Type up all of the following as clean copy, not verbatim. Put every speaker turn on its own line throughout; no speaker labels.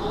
2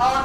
8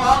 8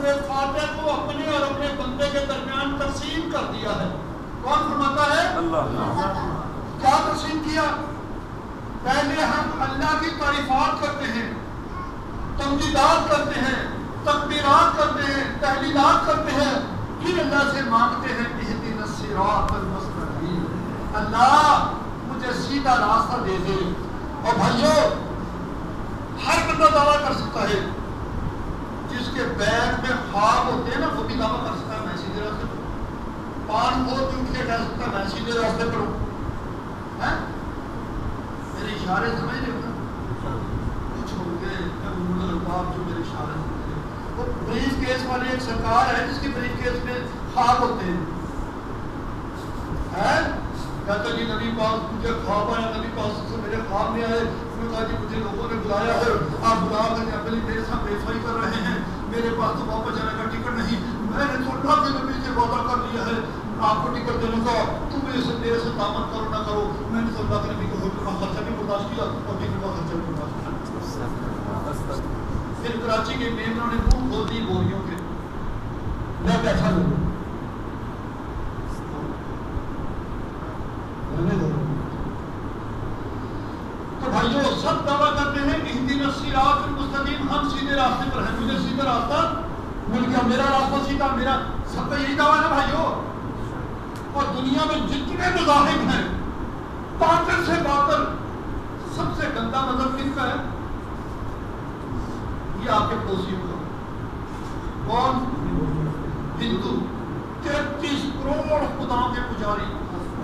سورہ فاتحہ کو اپنے اور اپنے بندے کے درمیان تقسیم کر دیا ہے. کون فرماتا ہے؟ اللہ. کیا تقسیم کیا؟ پہلے ہم اللہ کی تعریفات کرتے ہیں، تمجیدات کرتے ہیں، تکبیرات کرتے ہیں، تحلیلات کرتے ہیں، پھر اللہ سے مانگتے ہیں اہدنا الصراط المستقیم، اللہ مجھے سیدھا راستہ دے دے. اور بھائیو ہر بندہ دعویٰ کر سکتا ہے، جس کے بیگ میں خواب ہوتے ہیں نا وہ بھی دعویٰ کر سکتا ہے میں سیدھے راستے پر ہوں. پان ہو بھی اٹھ کے کہہ سکتا ہے میں سیدھے راستے پر ہوں. میرے اشارے سمجھ رہے ہو نا؟ کچھ ہوں گے الباب جو میرے اشارے سمجھ رہے. وہ بریف کیس والی ایک سرکار ہے جس کے بریف کیس میں خواب ہوتے ہیں. کہتا جی نبی پاک مجھے خواب آیا، نبی پاک سے میرے خواب میں آئے. انہوں نے کہا جی مجھے لوگوں نے بلایا ہے، آپ بلا کر اپنی میرے ساتھ بےفائی کر رہے ہیں، میرے پاس تو واپس جانے کا ٹکٹ نہیں، میں نے تو اللہ کے نبی سے وعدہ کر لیا ہے آپ کو ٹکٹ دینے کا، تم میرے سے دامن کرو نہ کرو. میں نے تو اللہ کے نبی کو ہوٹل کا خرچہ بھی برداشت کیا اور ٹکٹ کا خرچہ بھی برداشت کیا. پھر کراچی کے میمنوں نے منہ کھول دی بوریوں کے، میں بیٹھا لوں تو بھائیو سب دعویٰ کرتے ہیں اہدنا الصراط المستقیم، ہم سیدھے راستے پر ہیں، مجھے سیدھا راستہ مل گیا، میرا راستہ سیدھا. میرا سب کا یہی دعویٰ ہے بھائیو. اور دنیا میں جتنے مذاہب ہیں باطل سے باطل، سب سے گندا مذہب کن کا ہے؟ یہ آپ کے پڑوسیوں کا. کون؟ ہندو. 33 کروڑ خداؤں کے پجاری،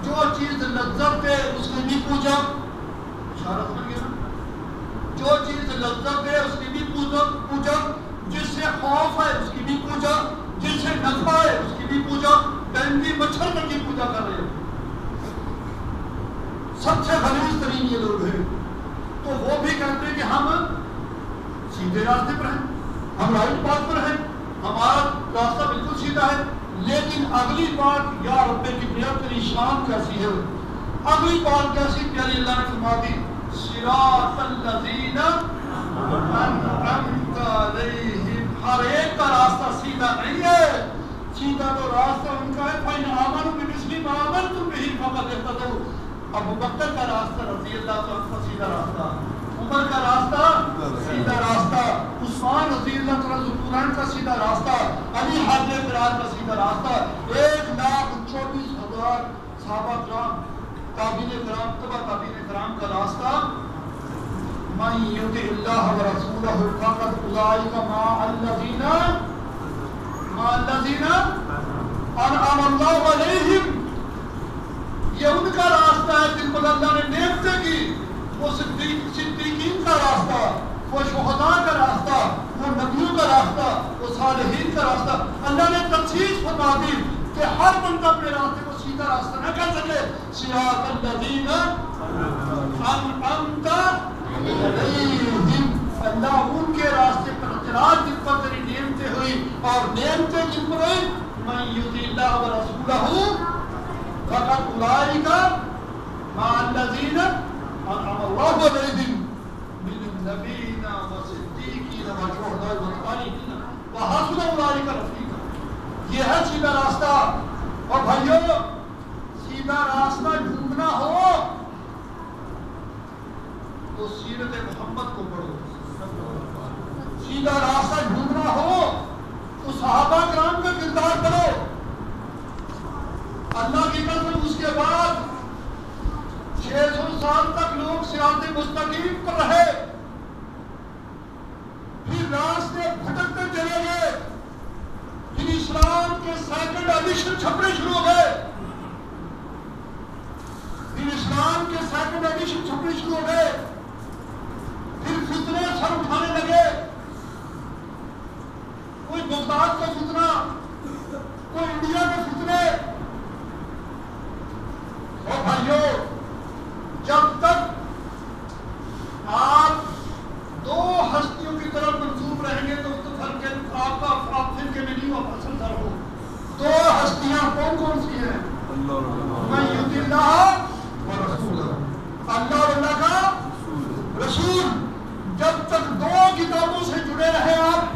جو چیز لذت دے اس کی بھی پوجا، اشارت بن گیا نا. جو چیز لذت دے اس کی بھی پوجا، جس سے خوف ہے اس کی بھی پوجا، جس سے نفع ہے اس کی بھی پوجا. ڈینگی مچھر تک کی پوجا کر رہے ہیں. سب سے غلیظ ترین یہ لوگ ہیں. تو وہ بھی کہتے ہیں کہ ہم سیدھے راستے پر ہیں، ہم رائٹ پاتھ پر ہیں، ہمارا راستہ بالکل سیدھا ہے. لیکن اگلی بات یا رب کبریا تیری شان کیسی ہے، اگلی بات کیسی پیاری اللہ نے فرما دی، صراط الذین انعمت علیہم. ہر ایک کا راستہ سیدھا نہیں ہے. سیدھا تو راستہ ان کا ہے فَإِنْ آمَنُوا بِمِثْلِ مَا آمَنْتُمْ بِهِ فَقَدِ اهْتَدَوْا. ابو بکر کا راستہ رضی اللہ عنہ کا سیدھا راستہ، عمر کا راستہ سیدھا راستہ، عثمان رضی اللہ عنہ کا سیدھا راستہ، علی حاج فرار کا سیدھا راستہ. 1,24,000 صحابہ کرام، تابعین کرام، تبع تابعین کرام کا راستہ. مَن يُطِعِ اللَّهَ وَرَسُولَهُ فَقَدْ أُولَٰئِكَ مَعَ الَّذِينَ أَنْعَمَ اللَّهُ عَلَيْهِمْ. یہ ان کا راستہ ہے جن پر اللہ نے نعمتیں کی. وہ صدیقین کا راستہ، وہ شہداء کا راستہ، وہ نبیوں کا راستہ، وہ صالحین کا راستہ. اللہ نے تخصیص فرما دی کہ ہر بندہ اپنے راستے کو سیدھا راستہ نہ کر سکے. صراط الذین انعمت علیہم، اللہ ان کے راستے پر اعتراض جن پر تیری نعمتیں ہوئی، اور نعمتیں جن پر ہوئی. من یطع اللہ ورسولہ فقد اولئک مع الذین انعم اللہ علیہم من النبیین والصدیقین والشہداء والصالحین وحسن اولئک رفیقا. یہ ہے سیدھا راستہ. اور بھائیو سیدھا راستہ ڈھونڈنا ہو تو سیرت محمد کو پڑھو. سیدھا راستہ ڈھونڈنا ہو تو صحابہ کرام کا کردار پڑھو. اللہ کی قسم اس کے بعد 600 سال تک لوگ صراط مستقیم پر رہے، پھر راستے بھٹکتے چلے گئے، پھر اسلام کے سیکنڈ ایڈیشن چھپنے شروع ہو گئے، پھر اسلام کے سیکنڈ ایڈیشن چھپنے شروع ہو گئے، پھر فتنے سر اٹھانے لگے. کوئی بغداد کا فتنہ، کوئی انڈیا کے فتنے. اور بھائیو جب تک آپ دو ہستیوں کی طرف منسوب رہیں گے تو آپ پھر کے نہیں ہو اصل سر ہو. دو ہستیاں کون کون سی ہیں؟ من یطع اللہ ورسولہ، اللہ اور اللہ کا رسول. جب تک دو کتابوں سے جڑے رہے آپ،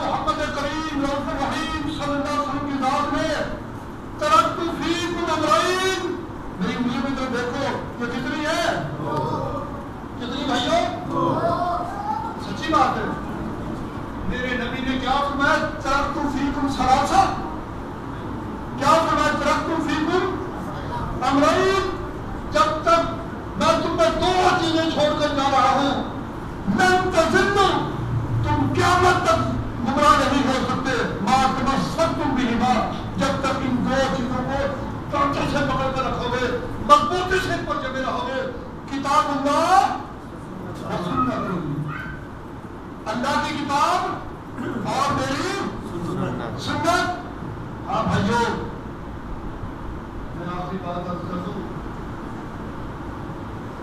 محمد کریم رؤوف رحیم صلی اللہ علیہ وسلم کی ذات میں ترکت فیکم امرین، میری انگلیوں میں طرف دیکھو، یہ کتنی ہے؟ کتنی بھائیوں؟ سچی بات ہے۔ میرے نبی نے کیا فرمایا؟ ترکت فیکم ثلاثہ، کیا فرمایا؟ ترکت فیکم امرین، جب تک میں تم میں دو چیزیں چھوڑ کر جا رہا ہوں، لن تضلوا، تم قیامت تک گمراہ نہیں ہو سکتے، ما تمسکتم بہما، جب تک ان دو چیزوں کو کانٹے سے پکڑ کر رکھو گے، مضبوطی سے پر جمے رہو گے، کتاب اللہ و سنت، اللہ کی کتاب اور میری سنت۔ ہاں بھائیو، میں آخری بات عرض کر دوں،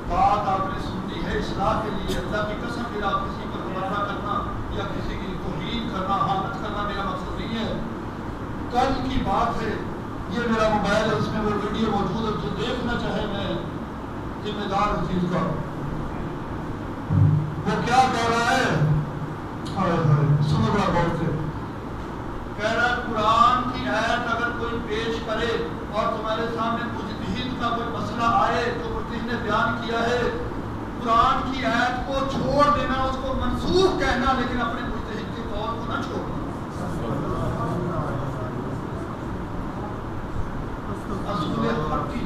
بات آپ نے سنی ہے اصلاح کے لیے، اللہ کی قسم پھر آپ کسی پر گمراہ کرنا یا کسی کی توہین کرنا، حانت کرنا میرا مقصد نہیں ہے۔ کل کی بات ہے، یہ میرا موبائل ہے، اس میں وہ ویڈیو موجود ہے، جو دیکھنا چاہے میں ذمہ دار اس چیز کا۔ وہ کیا کہہ رہا ہے؟ سنو بڑا غور سے، کہہ رہا ہے قرآن کی آیت اگر کوئی پیش کرے اور تمہارے سامنے مجتہد کا کوئی مسئلہ آئے تو مجتہد نے بیان کیا ہے، قرآن کی آیت کو چھوڑ دینا، اس کو منسوخ کہنا، لیکن اپنے مجتہد کے قول کو نہ چھوڑنا۔ اصول حق کی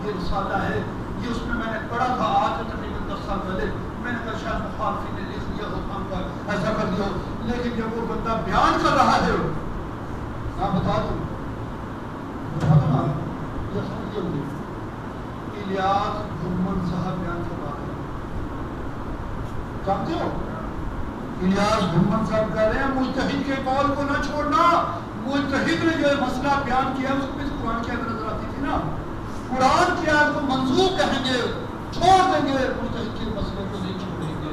یہ رسالہ ہے، یہ اس میں نے پڑھا تھا آج تقریباً 10 سال پہلے، میں نے کہا شاید مخالفین نے لکھ دیا ہو، ہم کا ایسا کر دیا ہو، لیکن جب وہ بندہ بیان کر رہا ہے، میں بتا دوں یہ سمجھیے مجھے، الیاس گھمن صاحب بیان کر رہا ہے، جانتے ہو الیاس گھمن صاحب کہہ رہے ہیں مجتہد کے قول کو نہ چھوڑنا۔ مجتہد نے جو مسئلہ بیان کیا اس کو بھی قرآن کی آیت نظر آتی تھی نا، قرآن کی آیت کو منسوخ کہیں گے، چھوڑ دیں گے، مجتہد کے مسئلے کو نہیں چھوڑیں گے۔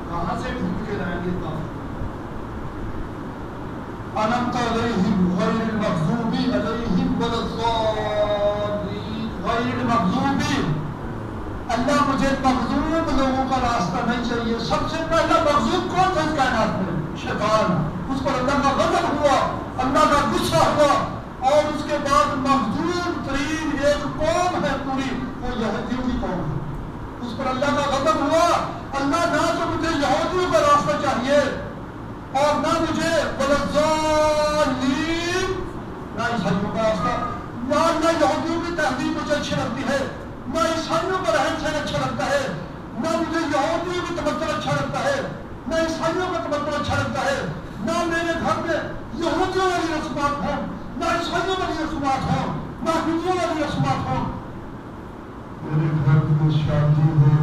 کہاں سے ڈھونڈ کے لائیں گے کام؟ انعمت علیہم غیر المغضوب علیہم ولا الضالین، غیر المغضوب، اللہ مجھے مغضوب لوگوں کا راستہ نہیں چاہیے۔ سب سے پہلا مغضوب کون تھا اس کائنات میں؟ شیطان، اس پر اللہ کا غضب ہوا، اللہ کا غصہ ہوا، اور اس کے بعد مغضوب ترین ایک قوم ہے پوری، وہ یہودیوں کی قوم ہے، اس پر اللہ کا غضب ہوا۔ اللہ نہ تو مجھے یہودیوں کا راستہ چاہیے اور نہ مجھے ضالین، نہ عیسائیوں کا راستہ، نہ یہودیوں کی تہذیب مجھے اچھی لگتی ہے، نہ عیسائیوں کا رہن سہن اچھا لگتا ہے، نہ مجھے یہودیوں کی تمدن اچھا لگتا ہے، نہ عیسائیوں کا تمدن اچھا لگتا ہے، نہ میرے گھر میں یہودیوں والی رسومات ہوں، نہ عیسائیوں والی رسومات ہوں، نہ ہندوؤں والی رسومات ہوں۔ میرے گھر میں شادی ہو